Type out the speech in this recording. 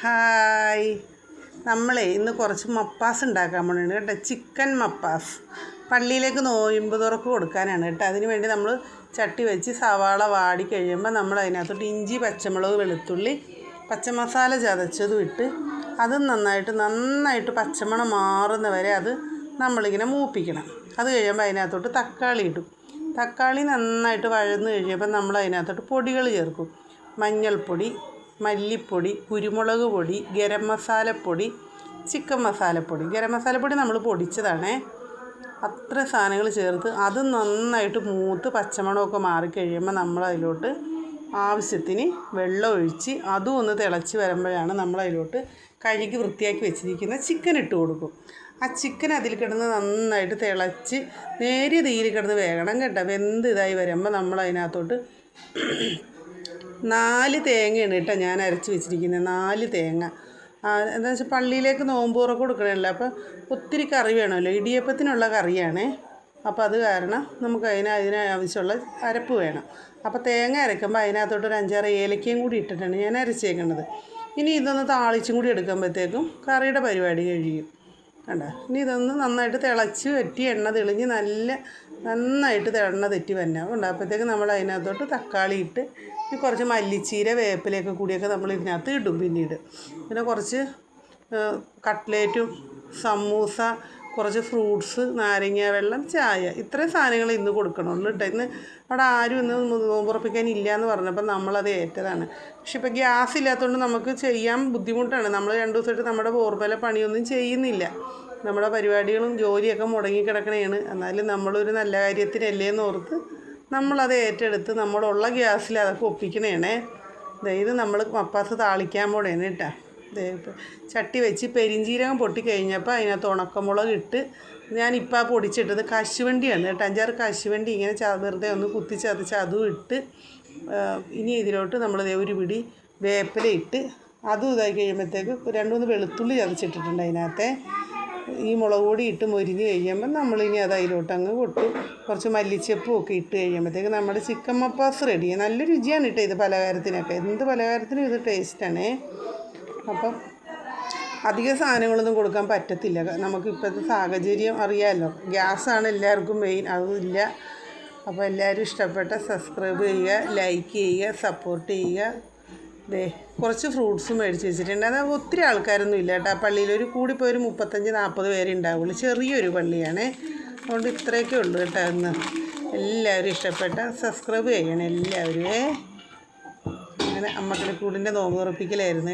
Hi, നമ്മളെ ഇന്ന് കുറച്ച് മപ്പാസ് ഉണ്ടാക്കാൻ വേണ്ടിയാണ് കേട്ടോ. ചിക്കൻ മപ്പാസ് പള്ളിയിലേക്ക് നോയമ്പ് തുറക്ക് കൊടുക്കാനാണ് കേട്ടോ. അതിന് വേണ്ടി നമ്മൾ ചട്ടി വെച്ച് സവാള വാടി കഴിയുമ്പോൾ നമ്മൾ അതിനകത്തോട്ട് ഇഞ്ചി, പച്ചമുളക്, വെളുത്തുള്ളി, പച്ചമസാല ചതച്ചതും ഇട്ട് അത് നന്നായിട്ട് പച്ചമണം മാറുന്ന വരെ അത് നമ്മളിങ്ങനെ മൂപ്പിക്കണം. അത് കഴിയുമ്പോൾ അതിനകത്തോട്ട് തക്കാളി ഇടും. തക്കാളി നന്നായിട്ട് വഴന്ന് കഴിയുമ്പോൾ നമ്മൾ അതിനകത്തോട്ട് പൊടികൾ ചേർക്കും. മഞ്ഞൾപ്പൊടി, മല്ലിപ്പൊടി, കുരുമുളക് പൊടി, ഗരം മസാലപ്പൊടി, ചിക്കൻ മസാലപ്പൊടി. ഗരം മസാലപ്പൊടി നമ്മൾ പൊടിച്ചതാണേ. അത്ര സാധനങ്ങൾ ചേർത്ത് അത് നന്നായിട്ട് മൂത്ത് പച്ചമണമൊക്കെ മാറിക്കഴിയുമ്പോൾ നമ്മൾ അതിലോട്ട് ആവശ്യത്തിന് വെള്ളം ഒഴിച്ച് അതും ഒന്ന് തിളച്ച് വരുമ്പോഴാണ് നമ്മൾ അതിലോട്ട് കഴുകി വൃത്തിയാക്കി വെച്ചിരിക്കുന്ന ചിക്കൻ ഇട്ട് കൊടുക്കും. ആ ചിക്കൻ അതിൽ കിടന്ന് നന്നായിട്ട് തിളച്ച് നേരിയ തീയിൽ കിടന്ന് വേകണം കേട്ടോ. വെന്ത് ഇതായി വരുമ്പോൾ നമ്മൾ അതിനകത്തോട്ട് 4 തേങ്ങയാണ് കേട്ടോ ഞാൻ അരച്ച് വെച്ചിരിക്കുന്നത്. 4 തേങ്ങ. എന്താ വെച്ചാൽ പള്ളിയിലേക്ക് നോമ്പ് തുറ കൊടുക്കണമല്ലോ, അപ്പോൾ ഒത്തിരി കറി വേണമല്ലോ. ഇടിയപ്പത്തിനുള്ള കറിയാണേ. അപ്പോൾ അത് കാരണം നമുക്ക് അതിനാവശ്യമുള്ള അരപ്പ് വേണം. അപ്പോൾ തേങ്ങ അരയ്ക്കുമ്പോൾ അതിനകത്തോട്ട് ഒരു 5-6 ഏലക്കയും കൂടി ഇട്ടിട്ടാണ് ഞാൻ അരച്ചേക്കുന്നത്. ഇനി ഇതൊന്ന് താളിച്ചും കൂടി എടുക്കുമ്പോഴത്തേക്കും കറിയുടെ പരിപാടി കഴിയും കണ്ടോ. ഇനി ഇതൊന്ന് നന്നായിട്ട് തിളച്ച് വറ്റി എണ്ണ തെളിഞ്ഞ് നന്നായിട്ട് എണ്ണ തെറ്റി വരണം. അപ്പോഴത്തേക്കും നമ്മൾ അതിനകത്തോട്ട് തക്കാളി ഇട്ട് കുറച്ച് മല്ലിച്ചീര, വേപ്പിലയൊക്കെ കൂടിയൊക്കെ നമ്മൾ ഇതിനകത്ത് ഇടും. പിന്നീട് പിന്നെ കുറച്ച് കട്ട്ലേറ്റും, സമൂസ, കുറച്ച് ഫ്രൂട്ട്സ്, നാരങ്ങ വെള്ളം, ചായ, ഇത്രയും സാധനങ്ങൾ ഇന്ന് കൊടുക്കണമല്ലോ കേട്ടോ. ഇന്ന് അവിടെ ആരും ഇന്ന് നോമ്പുറപ്പിക്കാനില്ല എന്ന് പറഞ്ഞപ്പോൾ നമ്മളത് ഏറ്റതാണ്. പക്ഷെ ഇപ്പോൾ ഗ്യാസ് ഇല്ലാത്തതുകൊണ്ട് നമുക്ക് ചെയ്യാൻ ബുദ്ധിമുട്ടാണ്. നമ്മൾ 2 ദിവസമായിട്ട് നമ്മുടെ ബോർബല പണിയൊന്നും ചെയ്യുന്നില്ല. നമ്മുടെ പരിപാടികളും ജോലിയൊക്കെ മുടങ്ങിക്കിടക്കണേണ്. എന്നാലും നമ്മളൊരു നല്ല കാര്യത്തിനല്ലേ എന്നോർത്ത് നമ്മളത് ഏറ്റെടുത്ത് നമ്മളുള്ള ഗ്യാസിൽ അതൊക്കെ ഒപ്പിക്കണേണേ. ഇത് നമ്മൾ മപ്പാസ് താളിക്കാൻ പോണേണ് കേട്ടോ. ചട്ടി വെച്ച് പെരിഞ്ചീരകം പൊട്ടിക്കഴിഞ്ഞപ്പോൾ അതിനകത്ത് ഉണക്കമുളക് ഇട്ട് ഞാനിപ്പോൾ പൊടിച്ചിട്ടത് കശുവണ്ടിയാണ് കേട്ടോ. 5-6 കശുവണ്ടി ഇങ്ങനെ വെറുതെ ഒന്ന് കുത്തി ചതച്ച് അതും ഇട്ട് ഇനി ഇതിലോട്ട് നമ്മൾ ഒരു പിടി വേപ്പില ഇട്ട് അതും ഇതായി കഴിയുമ്പോഴത്തേക്ക് 2-3 വെളുത്തുള്ളി ചതച്ചിട്ടിട്ടുണ്ട് അതിനകത്തെ. ഈ മുളക് പൊടി ഇട്ട് മൊരിഞ്ഞ് കഴിയുമ്പോൾ നമ്മളിനി അത് അതിലോട്ട് അങ്ങ് കൊട്ടും. കുറച്ച് മല്ലിച്ചപ്പും ഒക്കെ ഇട്ട് കഴിയുമ്പോഴത്തേക്ക് നമ്മുടെ ചിക്കൻ മപ്പാസ് റെഡിയാണ്. നല്ല രുചിയാണ് കേട്ടോ ഇത് പലഹാരത്തിനൊക്കെ. എന്ത് പലഹാരത്തിനും ഇത് ടേസ്റ്റാണേ. അപ്പം അധികം സാധനങ്ങളൊന്നും കൊടുക്കാൻ പറ്റത്തില്ല. നമുക്ക് ഇപ്പോഴത്തെ സാഹചര്യം അറിയാമല്ലോ. ഗ്യാസാണ് എല്ലാവർക്കും മെയിൻ, അതുമില്ല. അപ്പോൾ എല്ലാവരും ഇഷ്ടപ്പെട്ട സബ്സ്ക്രൈബ് ചെയ്യുക, ലൈക്ക് ചെയ്യുക, സപ്പോർട്ട് ചെയ്യുക. കുറച്ച് ഫ്രൂട്ട്സും മേടിച്ച് വെച്ചിട്ടുണ്ട്. അത് ഒത്തിരി ആൾക്കാരൊന്നും ഇല്ല കേട്ടോ. പള്ളിയിൽ കൂടിപ്പോയി ഒരു 35-40 പേരെ ഉണ്ടാവുള്ളൂ. ചെറിയൊരു പള്ളിയാണേ. അതുകൊണ്ട് ഇത്രയൊക്കെ ഉള്ളൂ കേട്ടോ. ഇന്ന് എല്ലാവരും ഇഷ്ടപ്പെട്ട സബ്സ്ക്രൈബ് ചെയ്യണം എല്ലാവരും. അങ്ങനെ അമ്മക്കിളിക്കൂടിൻ്റെ നോമ്പ് തുറപ്പിക്കലായിരുന്നു.